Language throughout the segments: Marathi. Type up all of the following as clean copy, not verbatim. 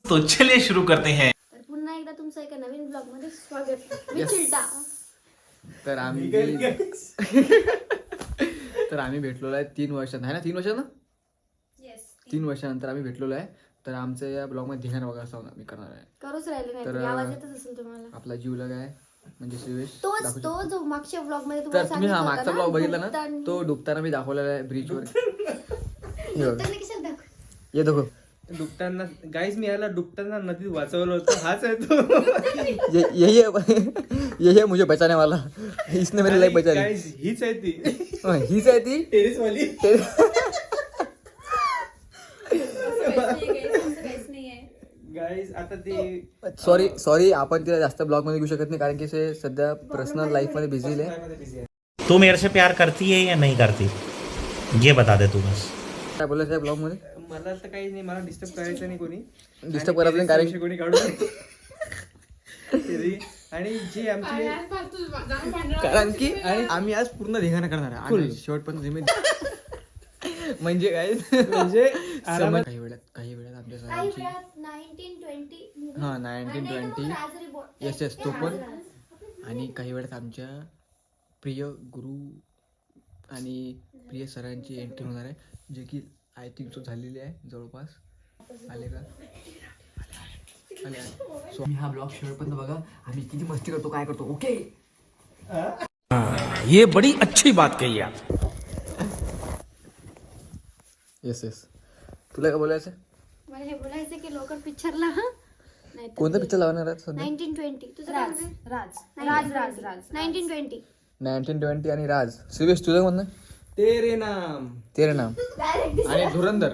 तो चलिए शुरू करते हैं. तर पुन्हा एकदा तुमचं एका नवीन ब्लॉग मध्ये स्वागत. मी चिलटा. तर आम्ही भेटलेलो आहे 3 वर्षात आहे ना 3 वर्षात ना 3 वर्षानंतर आम्ही भेटलेलो आहे. तर आमचं या ब्लॉग मध्ये ध्यान वगैरे असं मी करणार आहे. करूच राहिले नाही तर आवाज येतच असेल तुम्हाला. आपला जीवला काय म्हणजे शिवेश तो जो मागच्या ब्लॉग मध्ये तर तुम्हाला तुम्ही हा सांगितलं मागचा होतं ब्लॉग बघितला ना डुबताना- तो डुबताना मी दाखवलेला आहे ब्रिज वर. डुबताना कशाला दाखव? ये देखो डुबताना गाईज मी याला डुबताना नदीत वाचवलं होतं. हाच आहे तो. यही है मुझे बचाने वाला. इसने मेरी लाइफ बचा ली. गाईज हीच आहे ती हीच आहे ती टेरिस वाली. गाईज आता ते सॉरी आपण तिला जास्त ब्लॉग मध्ये घेऊ शकत नाही कारण की ते सध्या पर्सनल लाईफ मध्ये बिझी आहे. तू मेरे से प्यार करती है या नहीं करती, ये बता दे तू बस. काय बोलायचं आहे ब्लॉग मध्ये? मला तर काही नाही, मला डिस्टर्ब करायचं नाही कोणी. डिस्टर्ब करायचं नाही कारण कोणी काढून आणि जे आमची कारण की आम्ही आज पूर्ण धिंगाणा करणार आहे आणि शेवटपर्यंत जिम्मेदार म्हणजे काय म्हणजे काही वेळात आमच्या काही सरांची वेळात 1920 हा 1920 येस तो पण आणि काही वेळात आमच्या प्रिय गुरु आणि प्रिय सरांची एंट्री होणार आहे जे की आय थिंक तो झालेली आहे जवळपास. आले का आले. सो मी हा ब्लॉग शेवटपर्यंत बघा आम्ही किती मस्ती करतो काय करतो. ओके ये बड़ी अच्छी बात कही आप. येस तुला काय बोलायचं? मला हे बोलायचं की लवकर पिक्चरला नाही कोणता पिक्चर लावणार आहे सध्या? 1920 तुझं काय म्हणणं आहे? राज 1920 1920 आणि राज. श्रीवेश तुझं म्हणणं? तेरे नाम तेरे नाम आणि धुरंधर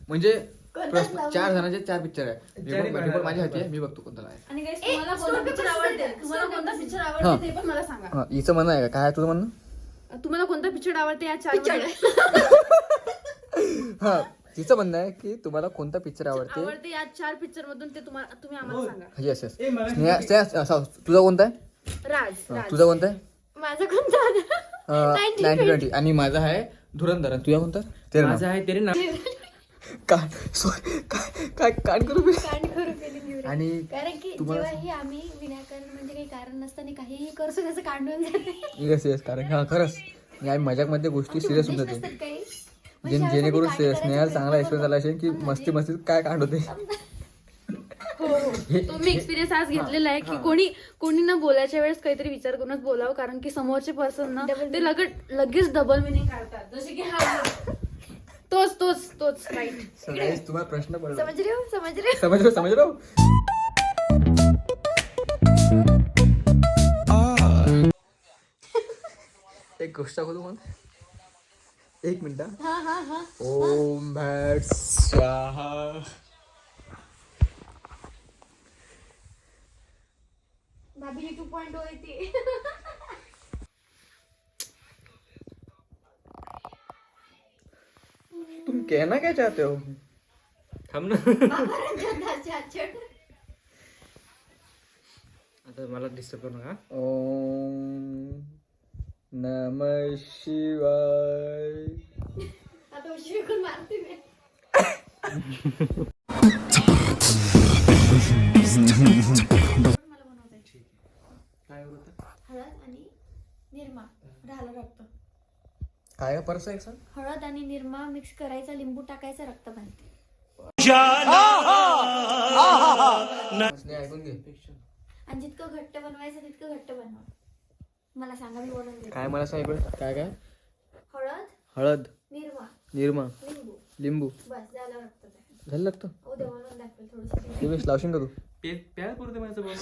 म्हणजे प्रश्न 4 जणांचे 4 पिक्चर आहे. रिपोर्ट माझ्या हाती आहे, मी बघतो कोणता आहे. आणि guys, तुम्हाला कोणता पिक्चर आवडते? तुम्हाला कोणता पिक्चर आवडते ते पण मला सांगा. हा हिचं म्हणणं आहे का काय आहे तुझं म्हणणं? तुम्हाला कोणता पिक्चर आवडते या 4 हा तिचं म्हणणं आहे की तुम्हाला कोणता पिक्चर आवडते या 4 पिक्चर मधून ते तुम्ही आम्हाला सांगा. येस स्नेहा तुझा कोणता आहे? राज तुझा कोणता आहे? माझं कोणतं 1920 आणि माझा आहे धुरंधर. आणि तुझा कोणता? तेरे नाम. माझं आहे तेरे नाम. काय कान करू मी? आणि कारण की जेव्हाही आम्ही विनाकारण म्हणजे काही कारण नसताना काहीही करतो त्याचं काढून जाते. येस कारण हा खरंच आम्ही मजाक मध्ये गोष्टी सिरियस होऊन जाते नसतात काही जेणेकरून स्नेहाला चांगला एक्सपिरियन्स झाला असेल की मस्ती काय काढ होते. तो मी एक्सपिरियन्स आज घेतलेला आहे की कोणी ना बोलायच्या वेळेस काहीतरी विचार करूनच बोलावं कारण की समोरचे पर्सन ना ते लगेच डबल मिनिंग काढतात जसे की हा तोच राईट. तुम्हाला प्रश्न पडला समज रे हो. एक गोष्ट दाखवतो मला 1 मिनिट. ओम भट स्वाहा. भाभी 2.0 येते. तुम कहना क्या चाहते हो? थांब ना. अच्छा. आता मला डिस्टर्ब करू नका. ओम नमः शिवाय. आता शिकून मारते मी. काय होतं? हळद आणि निरमा राहिलं रक्त. काय का परत एक सांग. हळद आणि निरमा मिक्स करायचा, लिंबू टाकायचा, रक्त बनते. ऐकून घे. आणि जितकं घट्ट बनवायचं तितकं घट्ट बनवा. मला सांगा मी बनवून देते. काय मला सांग काय हळद, हळद निरमा, निरमा लिंबू, लिंबू बस झालं रक्त तयार. झालं लागतं. उद्या बनवून दाखवेल थोडंसं. दिवेश लावशील का तू? प्यार पुरते माझं बोलून.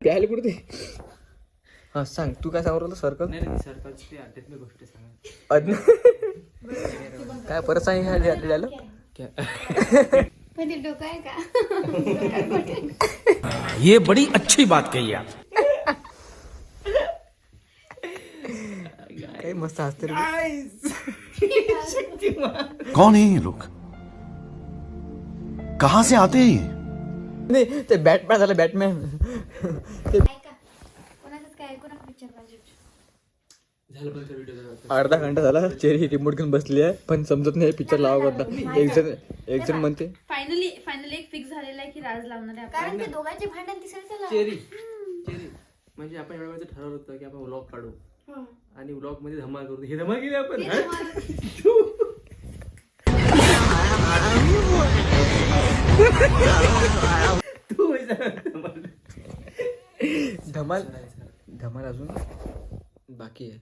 प्यायला पुरते. हा सांग तू काय सांगू राहिला? सर्कल नाही सरकारची आध्यात्मिक गोष्ट सांगा. काय परत सांग झालं पण ते डोकं आहे का? ये बड़ी अच्छी बात कही आप. काय मस्त हसते रे. कौन है ये लोग? कहां से आते हैं ये? नाही ते बॅटमॅन झालं बॅटमॅन. ऐका कोणाचंच काय ऐकू नका पिक्चर पाहिजे. झालं पण व्हिडिओ अर्धा घंटा झाला चेरी रिमोट घेऊन बसली आहे पण समजत नाही पिक्चर लावा करता. एक जण म्हणते फायनली एक फिक्स झालेला आहे की राज लावणार आहे आपण. कारण ते दोघांचे भांडण तिसऱ्याचं चेरी म्हणजे आपण एवढ्या वेळेचं ठरवलं होतं की आपण व्लॉग काढू आणि व्लॉग मध्ये धमाल करू. हे धमाल केली आपण तू धमाल अजून बाकी आहे.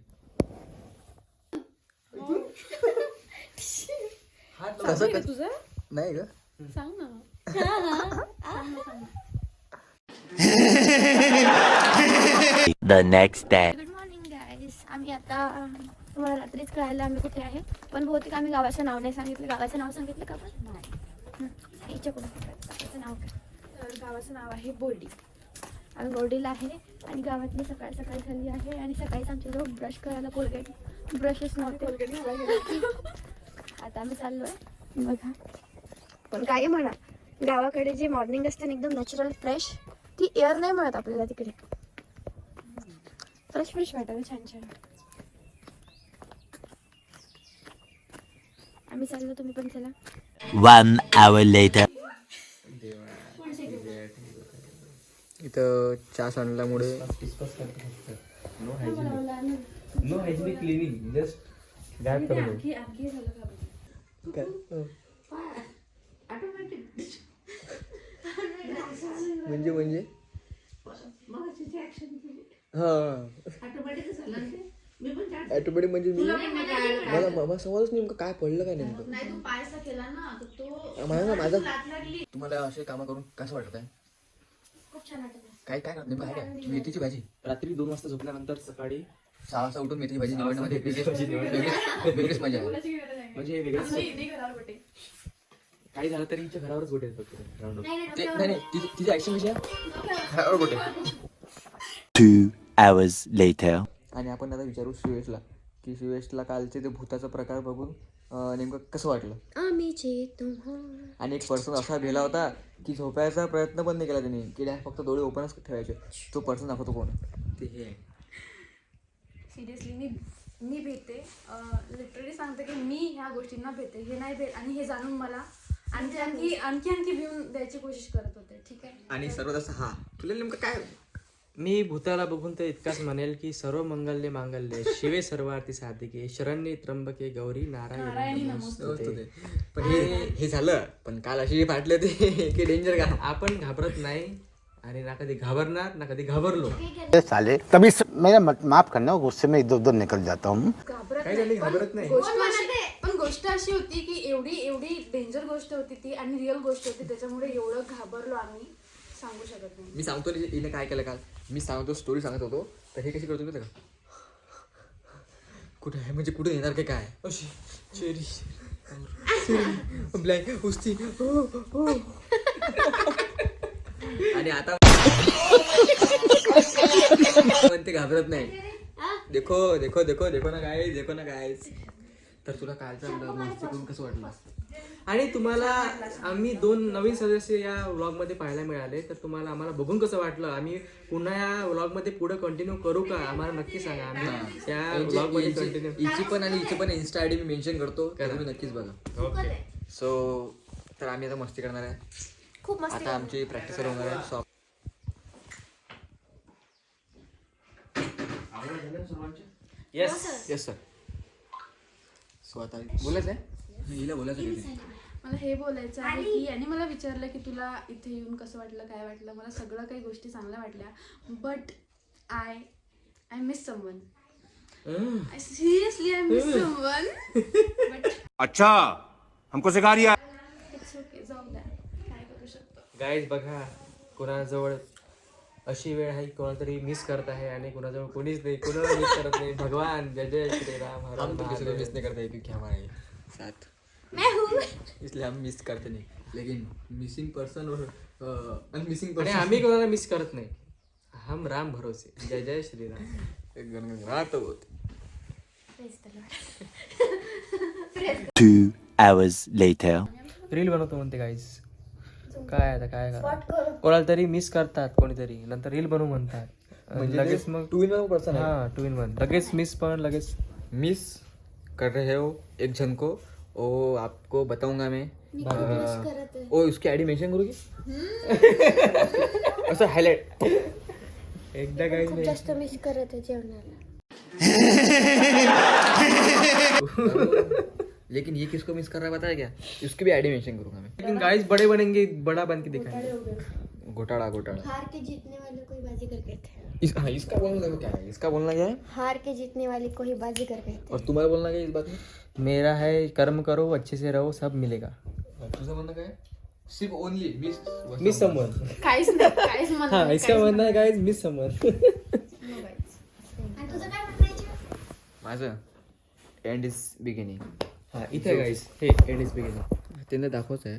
कसं तुझं नाही ग सांग ना. The next day. Good morning guys. आम्ही आता तुम्हाला रात्रीच कळायला आम्ही कुठे आहे, पण बहुतेक आम्ही गावाचं नाव नाही सांगितलं. गावाचं नाव सांगितलं का पण नाही. याच्याकडून गावाचं नाव काय? तर गावाचं नाव आहे बोर्डी. आम्ही बोर्डीला आहे आणि गावातली सकाळ झाली आहे आणि सकाळीच आमच्याजवळ ब्रश करायला कोलगेट ब्रशच नव्हते. आता आम्ही चाललोय बघा. पण काय म्हणा, गावाकडे जे मॉर्निंग असते ना एकदम नॅचरल फ्रेश, ती एअर नाही मिळत आपल्याला तिकडे. फ्रेश वाटायला छान. आम्ही चाललो, तुम्ही पण चला. 1 hour later. इथं चहा सांडल्यामुळे नो हायजिनिक क्लिनिंग जस्ट गायब करू. आणखी झालं का बघ. म्हणजे हा ऑटोमॅटिक म्हणजे मी मला समजच नेमकं काय पडलं काय नेमकं. नाही तू पायसा केला ना तर तो मला ना माझा लात लागली. तुम्हाला असे कामं करून कसं वाटत आहे? खूप छान वाटत. काय काय नेमकं आहे काय? मेथीची भाजी रात्री 2 वाजता झोपल्यानंतर सकाळी 6 वाजता उठून मेथीची भाजी निवडण्यामध्ये वेगळीच मजा आहे. म्हणजे हे वेगळंच. नाही घरावर बटे. काही झालं तरी हिच्या घरावरच गोटे येतात राऊंड ते नाही तिची ऍक्शन कशी आहे गोटे. 2 hours later. आणि आपण आता विचारू शिवेशला की शिवेशला कालचे ते भूताचा प्रकार बघून नेमकं कसं वाटलं. आणि एक पर्सन असा भेला होता की झोपायचा प्रयत्न पण नाही केला त्यांनी, की फक्त डोळे ओपनच ठेवायचे. तो पर्सन दाखवतो कोण ते हे आहे. सिरियसली मी भेटते, लिटरली सांगते की मी ह्या गोष्टींना भेटते. हे नाही भेट आणि हे जाणून मला आणखी भिवून द्यायची कोशिश करत होते. ठीक आहे. आणि सर्वात जास्त हा तुला नेमकं काय मी भूताला बघून तर इतकाच म्हणेल की सर्व मंगल्य मांगल्य शिवे सर्वार्थी साधिके शरण्ये त्र्यंबके गौरी नारायणी नमोस्तुते. पण हे झालं, पण काल अशी फाटले ते की डेंजर का. आपण घाबरत नाही आणि ना कधी घाबरणार ना कधी घाबरलो. साले तभी मेरा माफ करना, गुस्से में इधर उधर निकल जाता हूँ. घाबरत नाही. पण गोष्ट अशी होती की एवढी डेंजर गोष्ट होती ती आणि रिअल गोष्ट होती, त्याच्यामुळे एवढं घाबरलो आम्ही सांगू शकत नाही. मी सांगतो हिने काय केलं काल. मी सांगतो स्टोरी सांगत होतो तर हे कशी करतो का कुठे आहे म्हणजे कुठे येणार काय अशी चेरी ब्लॅक कुस्ती आणि आता ते घाबरत नाही. देखो देखो देखो देखो ना काय तर तुला कालचा मस्ती करून कसं वाटलं. आणि तुम्हाला आम्ही 2 नवीन सदस्य या व्लॉग मध्ये पाहायला मिळाले, तर तुम्हाला आम्हाला बघून कसं वाटलं. आम्ही पुन्हा या व्लॉग मध्ये पुढे कंटिन्यू करू का आम्हाला नक्की सांगा. आम्ही त्या व्लॉग मध्ये कंटिन्यू हिची पण इन्स्टा आयडी मी मेन्शन करतो, तुम्ही नक्कीच बघा. ओके. सो तर आम्ही आता मस्ती करणार आहे. खूप मस्त. आता आमची प्रॅक्टिस होणार आहे. So yes sir. सो आता बोलायचं आहे हिला बोलायचं. मला हे बोलायचं आहे की आणि मला विचारलं की तुला इथे येऊन कसं वाटलं, काय वाटलं. मला सगळं काही गोष्टी चांगल्या वाटल्या, but I miss someone. Seriously I miss someone. But अच्छा हमको सिखा रिया. इट्स ओके, जाऊ द्या, काय करू शकतो. गाईज बघा, कोणाजवळ अशी वेळ आहे कोणातरी मिस करत आहे आणि कोणाजवळ कोणीच नाही, कोणाला मिस करत नाही. भगवान जय जय श्री राम. हम तो किसी को मिस नहीं करते क्योंकि हमारे साथ इसलिए हम मिस करते नहीं, लेकिन मिसिंग पर्सन और अनमिसिंग आणि पर्सन आम्ही कोणाला मिस करत नाही. हम राम भरोसे. जय जय श्री राम. एक गणगण राहत होत. 2 hours later. रील बनवतो म्हणते गाईज. काय आता काय करा, कोणाला तरी मिस करतात कोणीतरी, नंतर रील बनवू म्हणतात. म्हणजे लगेच मग 2 in 1 पर्सन आहे. हा 2 in 1 लगेच मिस पण लगेच मिस कर रहे हो एक जन को, वो आपको बताऊंगा मैं. ओ उसकी आयडी मेंशन करू की असं हायलाइट एकदा काय जास्त मिस करत आहे जेवणाला. लेकिन ये किसको मिस कर रहा है पता है क्या? उसकी भी आईडी मेंशन करूंगा मैं. लेकिन गाइस बड़े बनेंगे, बड़ा बन के दिखाएंगे. घोटाला हार के जीतने वाले को ही बाजीगर कहते हैं. इसका बोलना क्या है? इसका बोलना क्या है? हार के जीतने वाले को ही बाजीगर कहते हैं. और तुम्हारा बोलना क्या है इस बात में? मेरा है कर्म करो, अच्छे से रहो, सब मिलेगा. तुझा बोलना क्या है? सिर्फ ओनली मिस समवन. काहीच नाही, काहीच म्हणत हा नाही, इसका काहीच म्हणणं आहे गाइस मिस समवन. आणि तुझं काय म्हणायचं? माझं एंड इज बिगिनिंग. हा इथे गाइस हे एंड इज बिगिनिंग. त्यांना दाखवच आहे.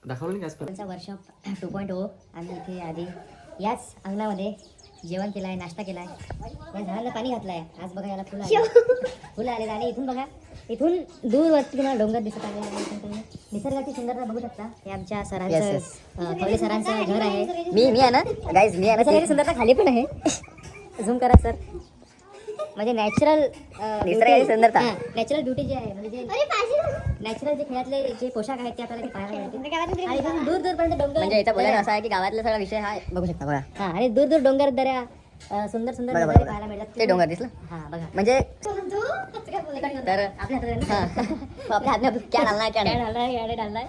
दाखवलं नाही आज आमचा वर्कशॉप 2.0 आम्ही इथे आधी याच अंगणामध्ये जेवण केलं आहे, नाश्ता केला आहे, या झाडाला पाणी घातलं आहे. आज बघा याला फुलं आले, फुलं आले. आणि इथून बघा, इथून दूरवरती तुम्हाला डोंगर दिसत आहे. आणि इथून तुम्ही निसर्गाची सुंदरता बघू शकता. हे आमच्या सरांचं खवले सरांचं घर आहे. मी आहे ना गाईज, मी आहे ना. निसर्गाची सुंदरता खाली पण आहे. झूम करा सर. म्हणजे नॅचरल निसर्गाची सुंदरता, नॅचरल ब्युटी जी आहे, म्हणजे जे नॅचरल जे खेळातले जे पोशाख आहेत ते आपल्याला पाहायला मिळतील. आणि इथून दूर दूरपर्यंत डोंगर, म्हणजे याचा बोलायला असा आहे की गावातला सगळा विषय हा बघू शकता बघा. हा, आणि दूर दूर डोंगर दऱ्या, सुंदर सुंदर नजारे पाहायला मिळतात. ते डोंगर दिसलं हा बघा. म्हणजे तर आपल्या हातात क्या डाललाय.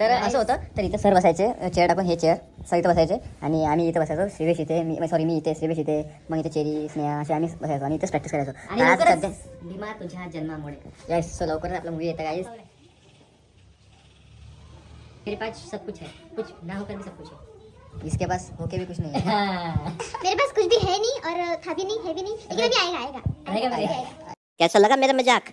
तर असं होतं. तर इथं सर बसायचे, चेअर टाकून, हे चेअर सर इथं बसायचे आणि आम्ही इथं बसायचो. श्रीवेश इथे, मी इथे, श्रीवेश इथे, मग इथे चेरी, स्नेहा, असे आम्ही बसायचो आणि इथेच प्रॅक्टिस करायचो. आणि आज सध्या भीमा तुझ्या जन्मामुळे यस, सो लवकरच आपला मूवी येतं गाईज. मेरे पास सब कुछ है, कुछ ना होकर भी सब कुछ है. इसके पास होके भी कुछ नहीं है. मेरे पास कुछ भी है नहीं और था भी नहीं, है भी नहीं, लेकिन अभी आएगा. कैसा लगा मेरा मजाक?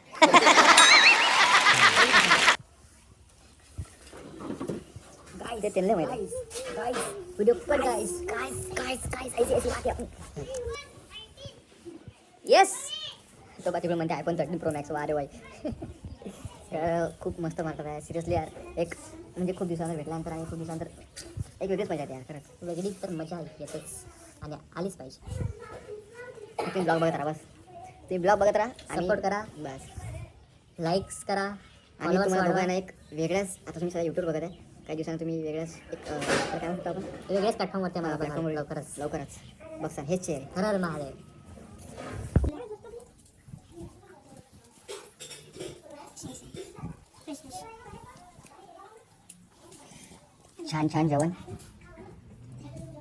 ते त्यांना माहिती आहे. व्हिडिओ पण गाइस ऐसी बात आहे. येस, तो बाकी म्हणते iPhone 13 Pro Max. वा रे वाई. खूप मस्त मारतात आहे सिरियसली यार. एक म्हणजे खूप दिवसानंतर भेटल्यानंतर आणि खूप दिवसानंतर एक वेगळीच मजा येते यार. खरंच वेगळी तर मजा येतेच आणि आलीच पाहिजे. तुम्ही ब्लॉग बघत राहा बस. तुम्ही ब्लॉग बघत राहा, सपोर्ट करा बस, लाईक्स करा. आणि तुम्हाला बघायला एक वेगळ्याच, आता तुम्ही सगळं यूट्यूब बघत आहे, काही दिवसांनी तुम्ही वेगळ्याच एक काय म्हणतो आपण, वेगळ्याच प्लॅटफॉर्मवरती मला प्लॅटफॉर्मवर लवकरच बघा. हेच चेअर हर हर महादेव. छान छान जेवण.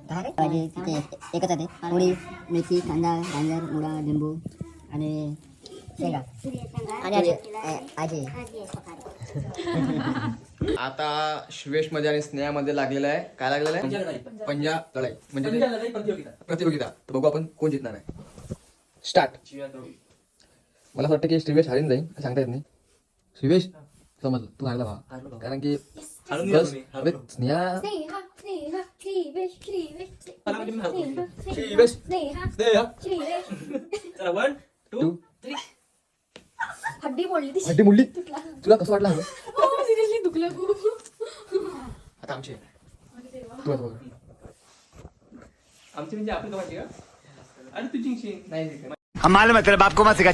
भाजी तिथे एकच आहे, पोळी, मेथी, कांदा, गाजर, मुळा, लिंबू आणि शेंगा आणि आजी. आता श्वेश मध्ये आणि स्नेहामध्ये लागलेला आहे. काय लागलेला आहे? पंजा लढाई म्हणजे प्रतियोगिता. तर बघू आपण कोण जिंकणार आहे. स्टार्ट. मला असं वाटतं की श्रीवेश हारून जाईल, सांगता येत नाही. श्रीवेश समजलं तू हारला भावा, कारण की स्नेहा हड्डी मोडली ती. हड्डी मुडली. तुला कसं वाटलं? दुखलं खूप. आता आमची आमची म्हणजे आपली दोघांची का? आणि तू जिंकशी नाही. हम मालूम है तेरे बाप को मत सिखा.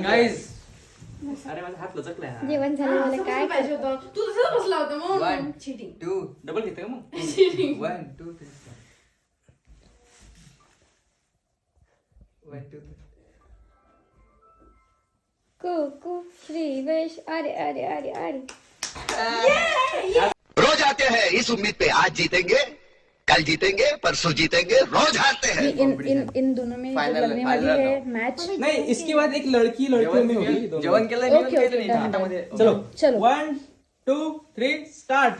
गाइस, अरे माझा हात लचकलाय. जेवण झालं मला काय पाहिजे होतं, तू तसं बसला होता मग. 1 चिटिंग. 2 डबल घेते का मग? 1 2 3 1 2 3. कुकू श्रीवेश. अरे अरे अरे अरे. रोज आते हैं इस उम्मीद पे आज जीतेंगे, कल जीतेंगे, परसों जीतेंगे, रोज हारते हैं. इन दोनों में जो Final- लगने वाली final है मैच. नहीं, इसके बाद एक लड़की में होगी. जेवण केलं मी ओके, ओके, डन, डन. चलो चलो. 1 2 3 स्टार्ट.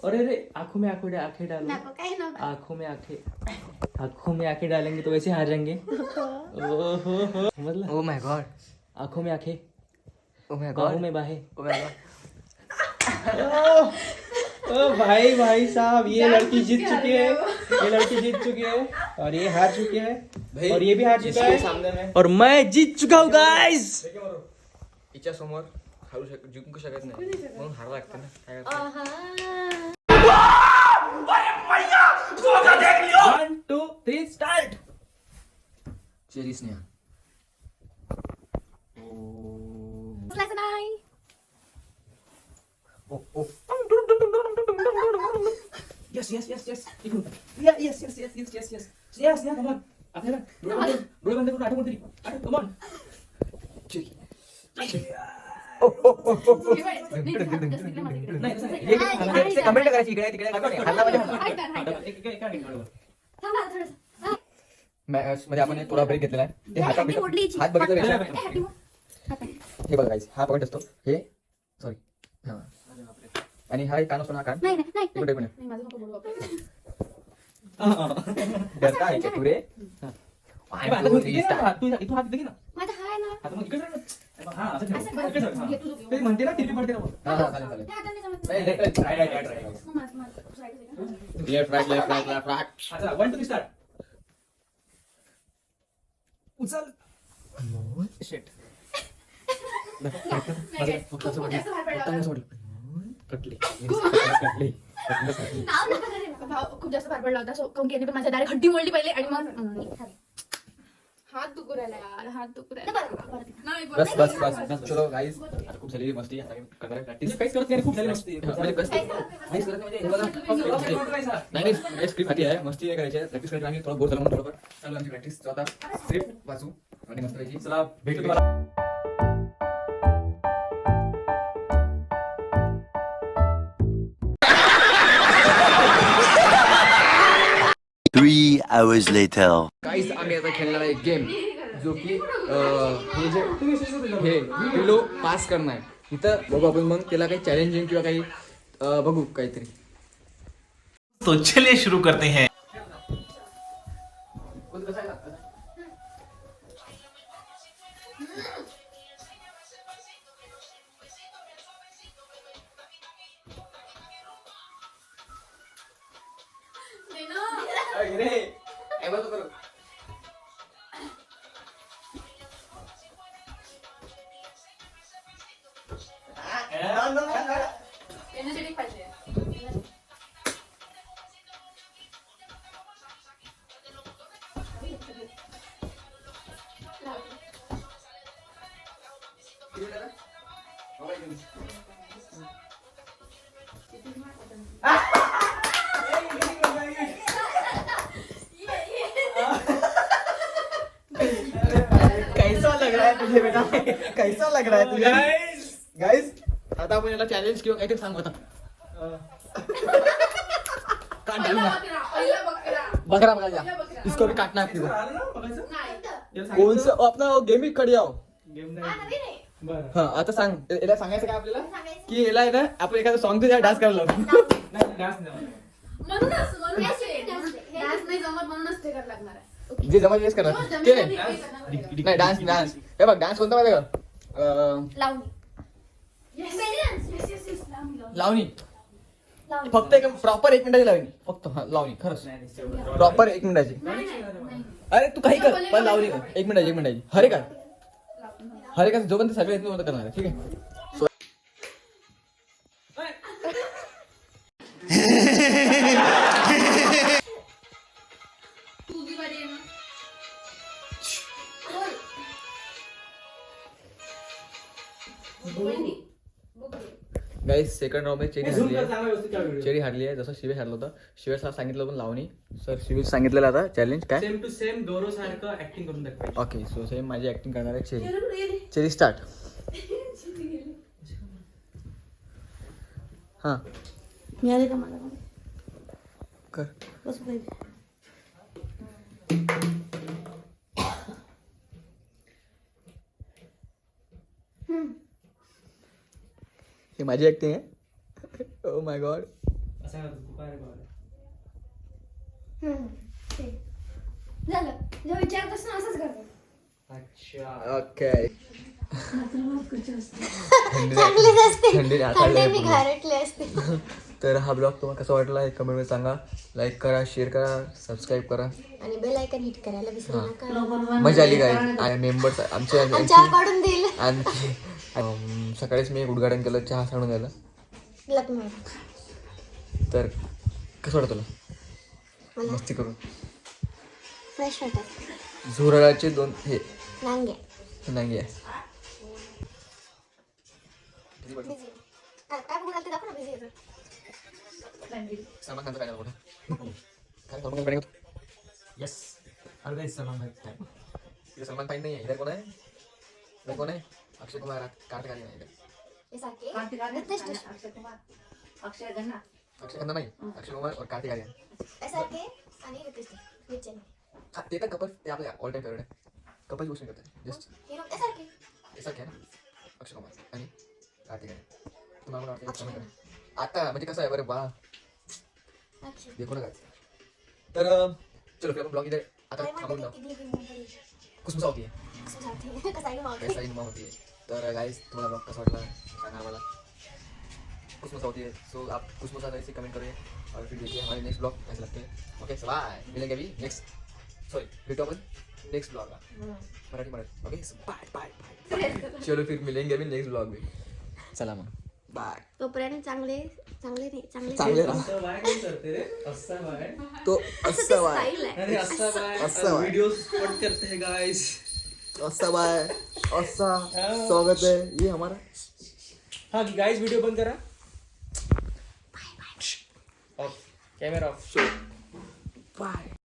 अरे रे, आंखों में आंखें डालो. आंखों में आंखें डालेंगे तो वैसे हार जाएंगे. ओहो, मतलब ओ माय गॉड, आंखों में आंखें, ओ माय बाहों गॉड, में बाहें. Oh my God. ओ भाई साहब, ये लड़की जीत चुकी है. और ये हार चुकी है. और ये भी हार चुका है सामने में और मैं जीत चुका हूँ गाइस. हिच्या समोर जिंकू शकत नाही म्हणून हार लागते ना. काय करते? 1 2 3 स्टार्ट. चेरी स्नेहा. नाही. Yes. इकडून. Yes. Sneha, come on. आपल्याला डोळे बंद करून आठवण तरी. Come on. कमेंट करायची इकडे तिकडे मध्ये आपण थोडा ब्रेक घेतलेला आहे. ते हात बघितलं हे बघा guys, हा पॉईंट असतो हे सॉरी हा आणि हा एक कान असतो ना कान इकडे पण डरता आहे का तू रे? इथून हात दे ना. माझा हाय ना. आता मग इकडे जा ना. हा, असं ठेव. ते म्हणते ना टिपी पडते ना. चालेल लेफ्ट राईट. अच्छा 1 2 स्टार्ट. उचल. शिट. खूप जास्त फार पडला होता सो काऊन की याने पण माझ्या डायरेक्ट हड्डी मोडली पहिले आणि मग हात दुखू राहिला यार, हात दुखू राहिला. नाही, बस चलो गाईज आता खूप झाली मस्ती. आता करणार प्रॅक्टिस काहीच करत नाही, खूप झाली मस्ती. नाही स्क्रिप्ट हाती आहे, मस्ती नाही करायची. प्रॅक्टिस करायची आम्ही थोडं बोर झालं म्हणून थोडंफार चालू आमची प्रॅक्टिस. आता स्क्रिप्ट वाचू आणि मस्त करायची. चला भेटू तुम्हाला. 3 hours later. गाईज आम्ही आता खेळणार आहे गेम जो की हे जे हे पिलो पास करणार आहे. इथं बघू आपण मग त्याला काही चॅलेंजिंग किंवा काही बघू काहीतरी. तो चलिए शुरू करते हैं. एनर्जेटिक पाहिजे. कैसा लग रहा है तुझे बेटा? कैसा लग रहा है तुझे? गाइस आता आपण याला चॅलेंज किंवा काहीतरी सांगू आता. काट डालना. बकरा बकरा इसको भी काटना है आपको. कौन सा अपना गेम ही खड़ी आओ. हा आता सांग याला सांगायचं काय आपल्याला की याला आहे ना आपण एखादं सॉंग तर डान्स करायला लावतो. म्हणूनच डान्स नाही जमत म्हणूनच ते करायला लागणार आहे. जे जमा करणार केले नाही डान्स हे बघ डान्स कोणता माहिती का? लावणी. लावणी फक्त एक प्रॉपर 1 मिनिटाची लावणी फक्त. हा लावणी खरंच प्रॉपर 1 मिनिटाची. अरे तू काही कर पण लावणी कर 1 मिनिटाची. हरे का जोपर्यंत सगळे येत नाही करणार आहे. ठीक आहे. तुझी बारी आहे ना. गाईस सेकंड राऊंड मध्ये चेरी हारली आहे. जसं शिवेश हारलं होतं. शिवेश सांगितलं पण लावणी. सर शिवेश सांगितलेलं आता चॅलेंज काय सेम टू सेम गौरव सारखं ऍक्टिंग करून दाखवायचं. ओके सो सेम माझी ऍक्टिंग करणार आहे चेरी स्टार्ट. हा मिळाले का मला कर. बस पाहिजे. हे माझी ऍक्टिंग आहे. Oh my God. असं का तू काय रे बाबा? झालं जेव्हा विचारतोस ना असंच करतो. अच्छा ओके. मी घारटले असते. तर हा ब्लॉग तुम्हाला कसा वाटला हे कमेंटमध्ये सांगा. लाईक करा, शेअर करा, सबस्क्राईब करा आणि बेल आयकन हिट करायला विसरू नका. मजा आली काय आणि मेंबर्स आमच्या चहा काढून देईल. आणखी सकाळीच मी एक उद्घाटन केलं चहा सांडून द्यायला. लग्न तर कसं वाटतं तुला मस्ती करून? फ्रेश वाटत. झुरळाचे 2 हे नांगे नांगे आहे. काय बघू लागते दाखव ना बिझी आहे. सलमान खानचं काय नाव काय सलमान खान येस अरे सलमान भाई इथे सलमान खान नाही आहे. इधर कोण आहे? इधर कोण आहे? अक्षय कुमार, कार्तिक आर्यन आहे इधर. हे सारखे रितेश अक्षय खन्ना नाही, अक्षय कुमार और कार्तिक आर्यन. सारखे आणि रितेश नीचे हा, ते तर कपल ते आपले ऑल टाइम फेवरेट आहे. कपल गोष्ट करतात जस्ट हिरो ते सारखे असं काय ना. अक्षय कुमार आणि कार्तिक आर्यन. तुम्हाला कोण वाटतं comment करा. आता म्हणजे कसं आहे बरं वा अच्छा देखो ना काय. तर चलो फिर आपण ब्लॉग इथे आता थांबून जाऊ. कुसमुसा होती आहे, कैसा इनमा होती है. तर गाइस तुम्हाला ब्लॉग कसा वाटला सांगा मला. कुसमुसा होती है सो आप कुसमुसा ऐसे कमेंट करिए और फिर देखिए हमारे नेक्स्ट ब्लॉग कैसे लगते हैं. ओके सो बाय, मिलेंगे अभी नेक्स्ट सॉरी भेटू आपण नेक्स्ट ब्लॉगला Marathi. Okay bye bye bye. चलो फिर मिलेंगे अभी नेक्स्ट ब्लॉग में. चला मग बाय. तोपर्यंत चांगले चांगले राहा. बाय काय करते रे असा बाय तो असा बाय अरे असा बाय असा बाय. व्हिडिओ स्पॉट करते हैं गाइस. असा बाय असा स्वागत है ये हमारा. हाँ गाइस वीडियो बंद करा. Off camera off. बाय.